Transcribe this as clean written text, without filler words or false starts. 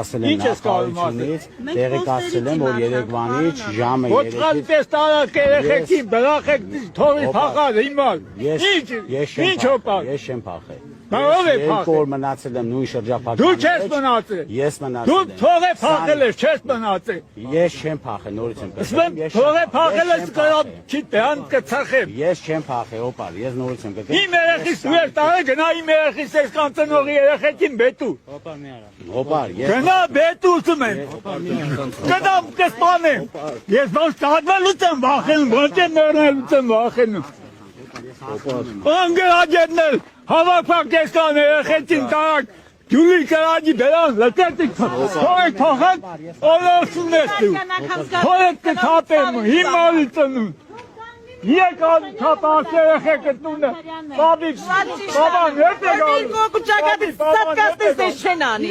Ասել եմ նախարարությունից, տեղի կացել եմ, որ Երևանից ժամը 3-ից երեխեքի բրախեք թողի փախալ հիմա։ Ես չեմ փախել։ Երկու օր մնացել եմ նույն շրջապատում։ Դու չես մնացել։ Ես մնացել Դու եմ։ թողե փախել ես, չես մնացել։ Ես չեմ փախել, նորից եմ կրկնում։ Թողե փախել ես կրապ, չի տան կցախեմ։ Ես չեմ փախել, օպար, ես նորից եմ կրկնում։ Իմ երեխիս դու ես տարել, գնա իմ երեխիս ես կանցնողի երեխեքին բետու։ Օպար, ես Գնա բետու ուսում եմ։ Գնամ կսպանեմ։ Ես ոնց կհատվելուց եմ վախենում, ոնց եմ մեռնելուց եմ վախենում։ Անգրաջերնել, հավաքվակ ես կան երեխեցին տարակ, ջուլի կրաջի բերան, լտետիկ թողեք փախակ, օլորսուն ես դու, թողեք կթապեմ, հիմարի ծնուն, եկ թապաս երեխեքդ նունը, բաբան հետ է գալու, Կոկուճակատից սատկաստես ես չեն անի։